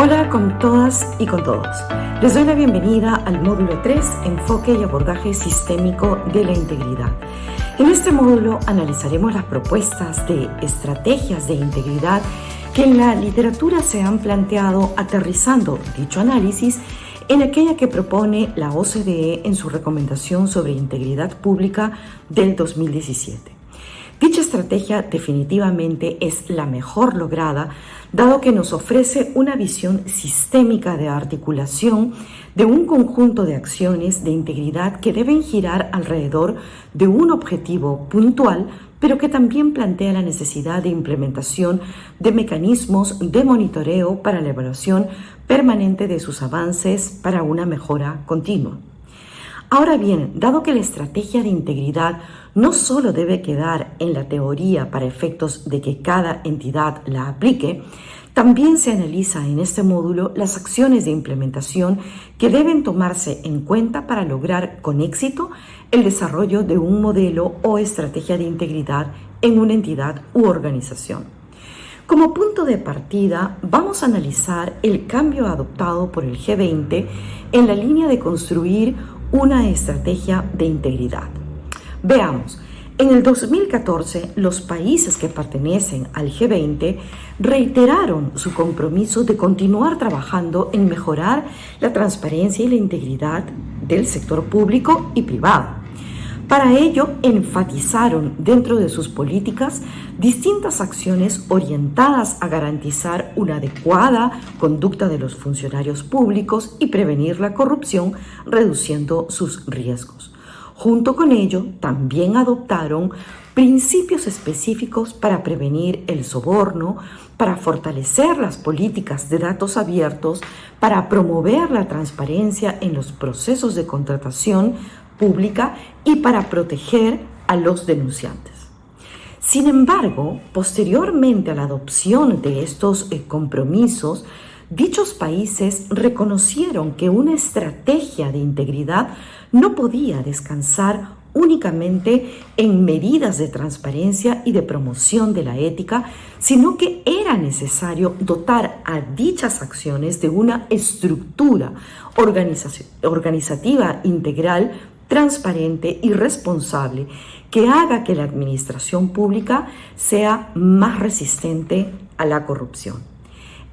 Hola con todas y con todos. Les doy la bienvenida al módulo 3, Enfoque y abordaje sistémico de la integridad. En este módulo analizaremos las propuestas de estrategias de integridad que en la literatura se han planteado, aterrizando dicho análisis en aquella que propone la OCDE en su recomendación sobre integridad pública del 2017. Dicha estrategia definitivamente es la mejor lograda, dado que nos ofrece una visión sistémica de articulación de un conjunto de acciones de integridad que deben girar alrededor de un objetivo puntual, pero que también plantea la necesidad de implementación de mecanismos de monitoreo para la evaluación permanente de sus avances para una mejora continua. Ahora bien, dado que la estrategia de integridad no solo debe quedar en la teoría para efectos de que cada entidad la aplique, también se analiza en este módulo las acciones de implementación que deben tomarse en cuenta para lograr con éxito el desarrollo de un modelo o estrategia de integridad en una entidad u organización. Como punto de partida, vamos a analizar el cambio adoptado por el G20 en la línea de construir una estrategia de integridad. Veamos, en el 2014 los países que pertenecen al G20 reiteraron su compromiso de continuar trabajando en mejorar la transparencia y la integridad del sector público y privado. Para ello, enfatizaron dentro de sus políticas distintas acciones orientadas a garantizar una adecuada conducta de los funcionarios públicos y prevenir la corrupción, reduciendo sus riesgos. Junto con ello, también adoptaron principios específicos para prevenir el soborno, para fortalecer las políticas de datos abiertos, para promover la transparencia en los procesos de contratación pública y para proteger a los denunciantes. Sin embargo, posteriormente a la adopción de estos compromisos, dichos países reconocieron que una estrategia de integridad no podía descansar únicamente en medidas de transparencia y de promoción de la ética, sino que era necesario dotar a dichas acciones de una estructura organizativa integral, transparente y responsable que haga que la administración pública sea más resistente a la corrupción.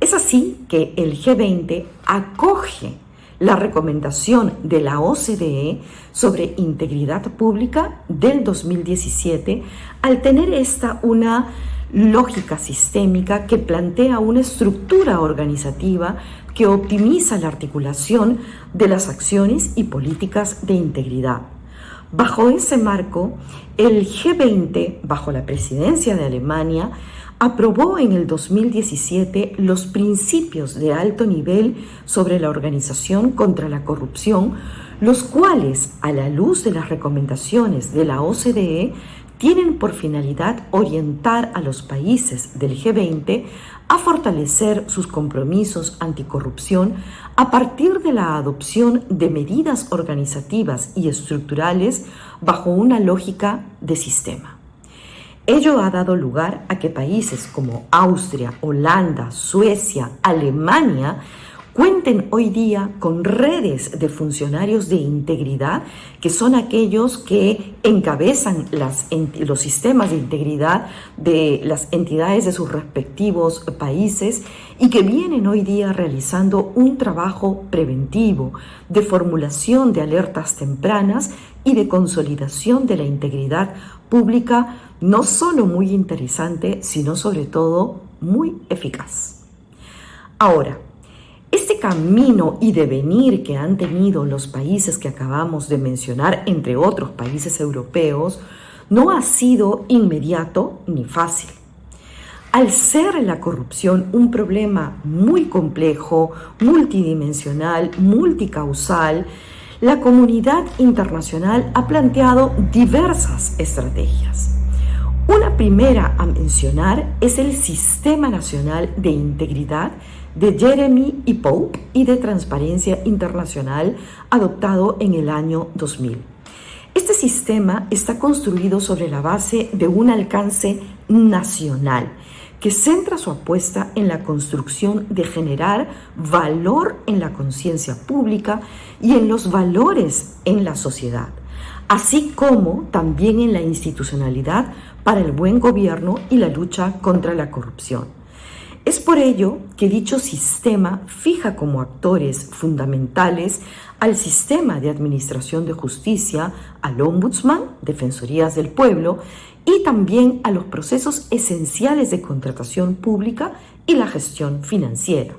Es así que el G20 acoge la recomendación de la OCDE sobre integridad pública del 2017 al tener esta una lógica sistémica que plantea una estructura organizativa que optimiza la articulación de las acciones y políticas de integridad. Bajo ese marco, el G20, bajo la presidencia de Alemania, aprobó en el 2017 los principios de alto nivel sobre la organización contra la corrupción, los cuales, a la luz de las recomendaciones de la OCDE, tienen por finalidad orientar a los países del G20 a fortalecer sus compromisos anticorrupción a partir de la adopción de medidas organizativas y estructurales bajo una lógica de sistema. Ello ha dado lugar a que países como Austria, Holanda, Suecia, Alemania cuenten hoy día con redes de funcionarios de integridad, que son aquellos que encabezan los sistemas de integridad de las entidades de sus respectivos países y que vienen hoy día realizando un trabajo preventivo de formulación de alertas tempranas y de consolidación de la integridad pública, no solo muy interesante, sino sobre todo muy eficaz. Ahora, este camino y devenir que han tenido los países que acabamos de mencionar, entre otros países europeos, no ha sido inmediato ni fácil. Al ser la corrupción un problema muy complejo, multidimensional, multicausal, la comunidad internacional ha planteado diversas estrategias. Una primera a mencionar es el Sistema Nacional de Integridad de Jeremy y Pope y de Transparencia Internacional, adoptado en el año 2000. Este sistema está construido sobre la base de un alcance nacional que centra su apuesta en la construcción de generar valor en la conciencia pública y en los valores en la sociedad, así como también en la institucionalidad para el buen gobierno y la lucha contra la corrupción. Es por ello que dicho sistema fija como actores fundamentales al sistema de administración de justicia, al ombudsman, defensorías del pueblo, y también a los procesos esenciales de contratación pública y la gestión financiera.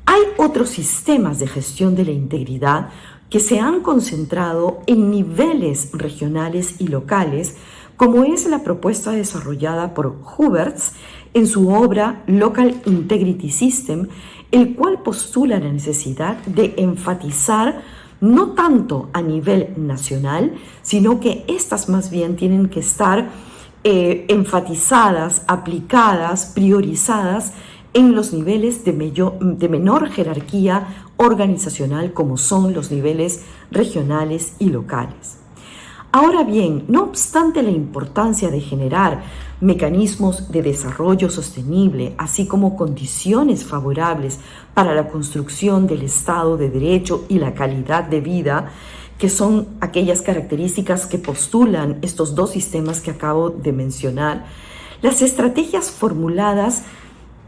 Hay otros sistemas de gestión de la integridad que se han concentrado en niveles regionales y locales, como es la propuesta desarrollada por Huberts en su obra Local Integrity System, el cual postula la necesidad de enfatizar no tanto a nivel nacional, sino que estas más bien tienen que estar enfatizadas, aplicadas, priorizadas en los niveles de menor jerarquía organizacional, como son los niveles regionales y locales. Ahora bien, no obstante la importancia de generar mecanismos de desarrollo sostenible, así como condiciones favorables para la construcción del Estado de Derecho y la calidad de vida, que son aquellas características que postulan estos dos sistemas que acabo de mencionar, las estrategias formuladas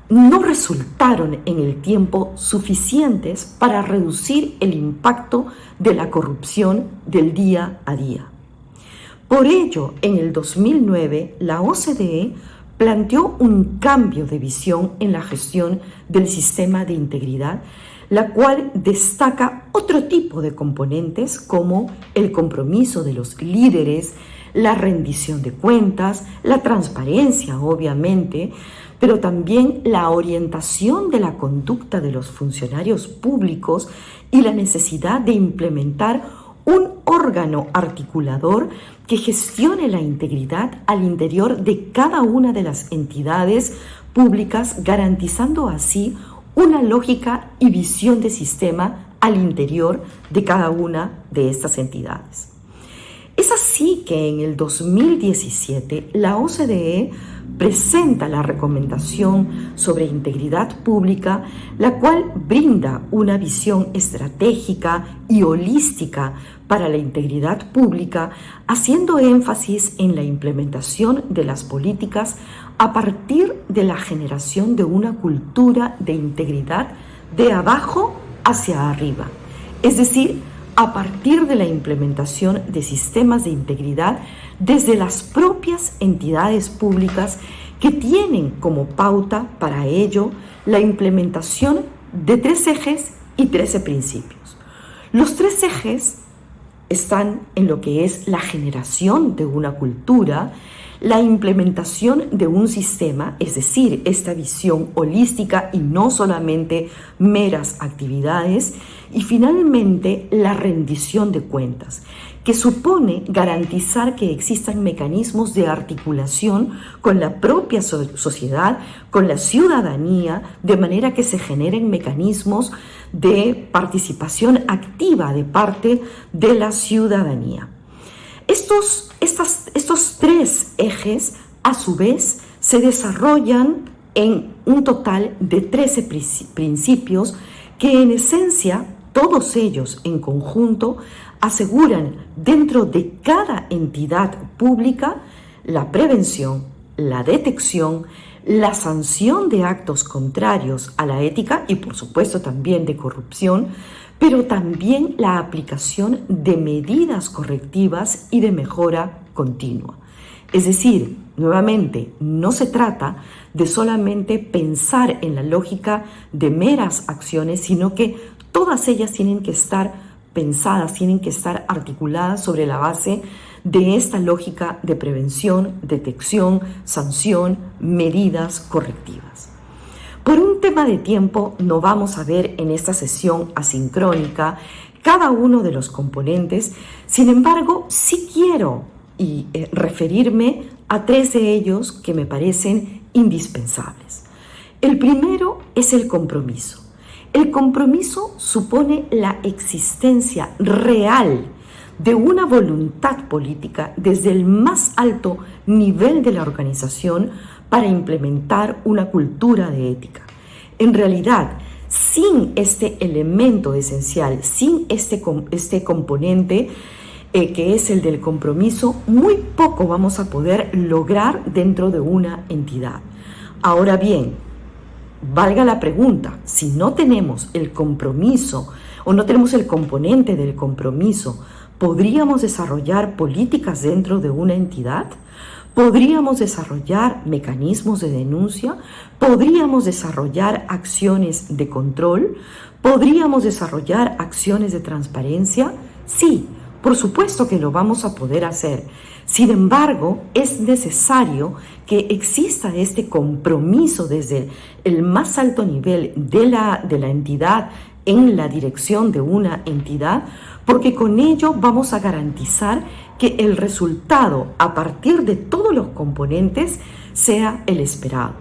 no resultaron en el tiempo suficientes para reducir el impacto de la corrupción del día a día. Por ello, en el 2009, la OCDE planteó un cambio de visión en la gestión del sistema de integridad, la cual destaca otro tipo de componentes como el compromiso de los líderes, la rendición de cuentas, la transparencia, obviamente, pero también la orientación de la conducta de los funcionarios públicos y la necesidad de implementar un órgano articulador que gestione la integridad al interior de cada una de las entidades públicas, garantizando así una lógica y visión de sistema al interior de cada una de estas entidades. Es así que en el 2017 la OCDE presenta la recomendación sobre integridad pública, la cual brinda una visión estratégica y holística para la integridad pública, haciendo énfasis en la implementación de las políticas a partir de la generación de una cultura de integridad de abajo hacia arriba, es decir, a partir de la implementación de sistemas de integridad desde las propias entidades públicas, que tienen como pauta para ello la implementación de 3 ejes y 13 principios. Los 3 ejes están en lo que es la generación de una cultura, la implementación de un sistema, es decir, esta visión holística y no solamente meras actividades, y finalmente la rendición de cuentas, que supone garantizar que existan mecanismos de articulación con la propia sociedad, con la ciudadanía, de manera que se generen mecanismos de participación activa de parte de la ciudadanía. Estos 3 ejes, a su vez, se desarrollan en un total de 13 principios que, en esencia, todos ellos en conjunto aseguran dentro de cada entidad pública la prevención, la detección, la sanción de actos contrarios a la ética y, por supuesto, también de corrupción, pero también la aplicación de medidas correctivas y de mejora continua. Es decir, nuevamente, no se trata de solamente pensar en la lógica de meras acciones, sino que todas ellas tienen que estar pensadas, tienen que estar articuladas sobre la base de esta lógica de prevención, detección, sanción, medidas correctivas. Por un tema de tiempo, no vamos a ver en esta sesión asincrónica cada uno de los componentes. Sin embargo, sí quiero referirme a 3 de ellos que me parecen indispensables. El primero es el compromiso. El compromiso supone la existencia real de una voluntad política desde el más alto nivel de la organización para implementar una cultura de ética. En realidad, sin este elemento esencial, sin este componente que es el del compromiso, muy poco vamos a poder lograr dentro de una entidad. Ahora bien, valga la pregunta, si no tenemos el compromiso o no tenemos el componente del compromiso, ¿podríamos desarrollar políticas dentro de una entidad? ¿Podríamos desarrollar mecanismos de denuncia? ¿Podríamos desarrollar acciones de control? ¿Podríamos desarrollar acciones de transparencia? Sí, por supuesto que lo vamos a poder hacer. Sin embargo, es necesario que exista este compromiso desde el más alto nivel de la entidad en la dirección de una entidad, porque con ello vamos a garantizar que el resultado a partir de todos los componentes sea el esperado.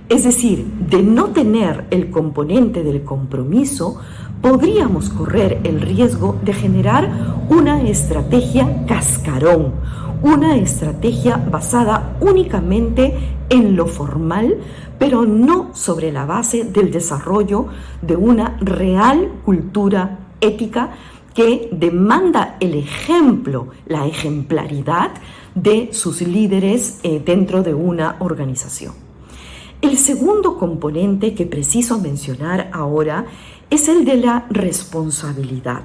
Es decir, de no tener el componente del compromiso, podríamos correr el riesgo de generar una estrategia cascarón, una estrategia basada únicamente en lo formal, pero no sobre la base del desarrollo de una real cultura ética que demanda el ejemplo, la ejemplaridad de sus líderes dentro de una organización. El segundo componente que preciso mencionar ahora es el de la responsabilidad.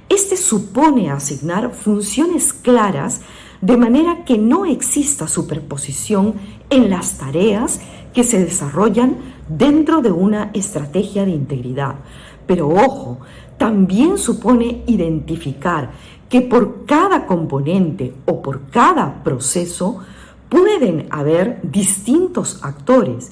Este supone asignar funciones claras de manera que no exista superposición en las tareas que se desarrollan dentro de una estrategia de integridad. Pero ojo, también supone identificar que por cada componente o por cada proceso pueden haber distintos actores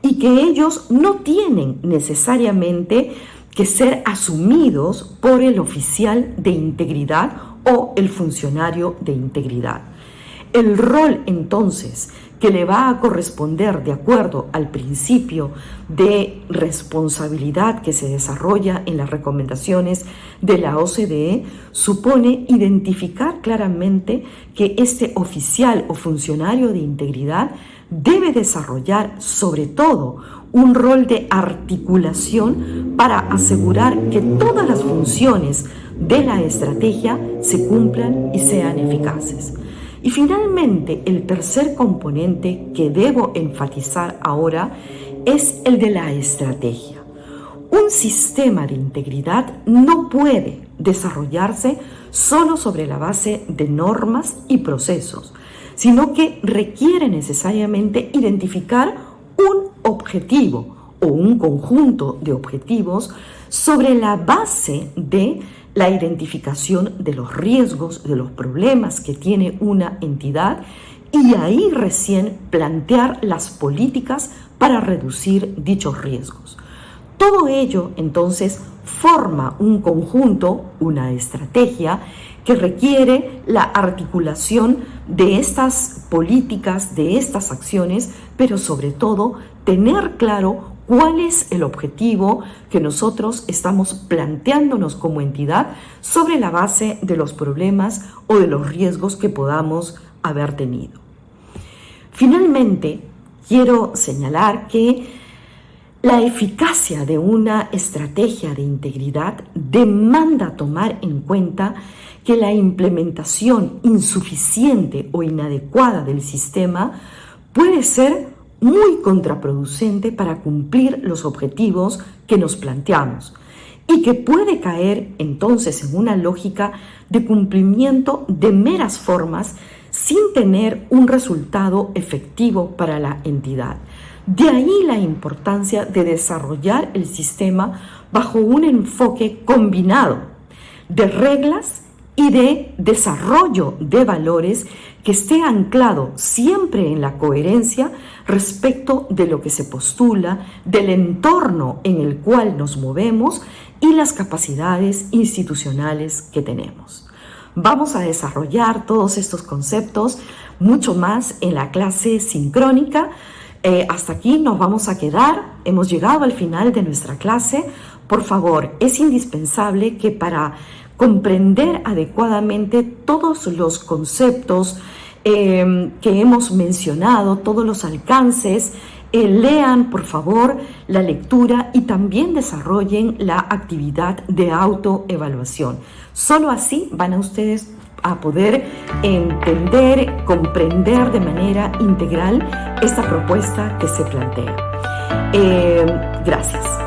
y que ellos no tienen necesariamente que ser asumidos por el oficial de integridad o el funcionario de integridad. El rol entonces que le va a corresponder de acuerdo al principio de responsabilidad que se desarrolla en las recomendaciones de la OCDE supone identificar claramente que este oficial o funcionario de integridad debe desarrollar sobre todo un rol de articulación para asegurar que todas las funciones de la estrategia se cumplan y sean eficaces. Y finalmente, el tercer componente que debo enfatizar ahora es el de la estrategia. Un sistema de integridad no puede desarrollarse solo sobre la base de normas y procesos, sino que requiere necesariamente identificar un objetivo o un conjunto de objetivos sobre la base de la identificación de los riesgos, de los problemas que tiene una entidad y ahí recién plantear las políticas para reducir dichos riesgos. Todo ello entonces forma un conjunto, una estrategia que requiere la articulación de estas políticas, de estas acciones, pero sobre todo tener claro cuál es el objetivo que nosotros estamos planteándonos como entidad sobre la base de los problemas o de los riesgos que podamos haber tenido. Finalmente, quiero señalar que la eficacia de una estrategia de integridad demanda tomar en cuenta que la implementación insuficiente o inadecuada del sistema puede ser muy contraproducente para cumplir los objetivos que nos planteamos y que puede caer entonces en una lógica de cumplimiento de meras formas sin tener un resultado efectivo para la entidad. De ahí la importancia de desarrollar el sistema bajo un enfoque combinado de reglas y de desarrollo de valores que esté anclado siempre en la coherencia respecto de lo que se postula, del entorno en el cual nos movemos y las capacidades institucionales que tenemos. Vamos a desarrollar todos estos conceptos mucho más en la clase sincrónica. Hasta aquí nos vamos a quedar. Hemos llegado al final de nuestra clase. Por favor, es indispensable que para comprender adecuadamente todos los conceptos que hemos mencionado, todos los alcances. Lean, por favor, la lectura y también desarrollen la actividad de autoevaluación. Solo así van a ustedes a poder entender, comprender de manera integral esta propuesta que se plantea. Gracias.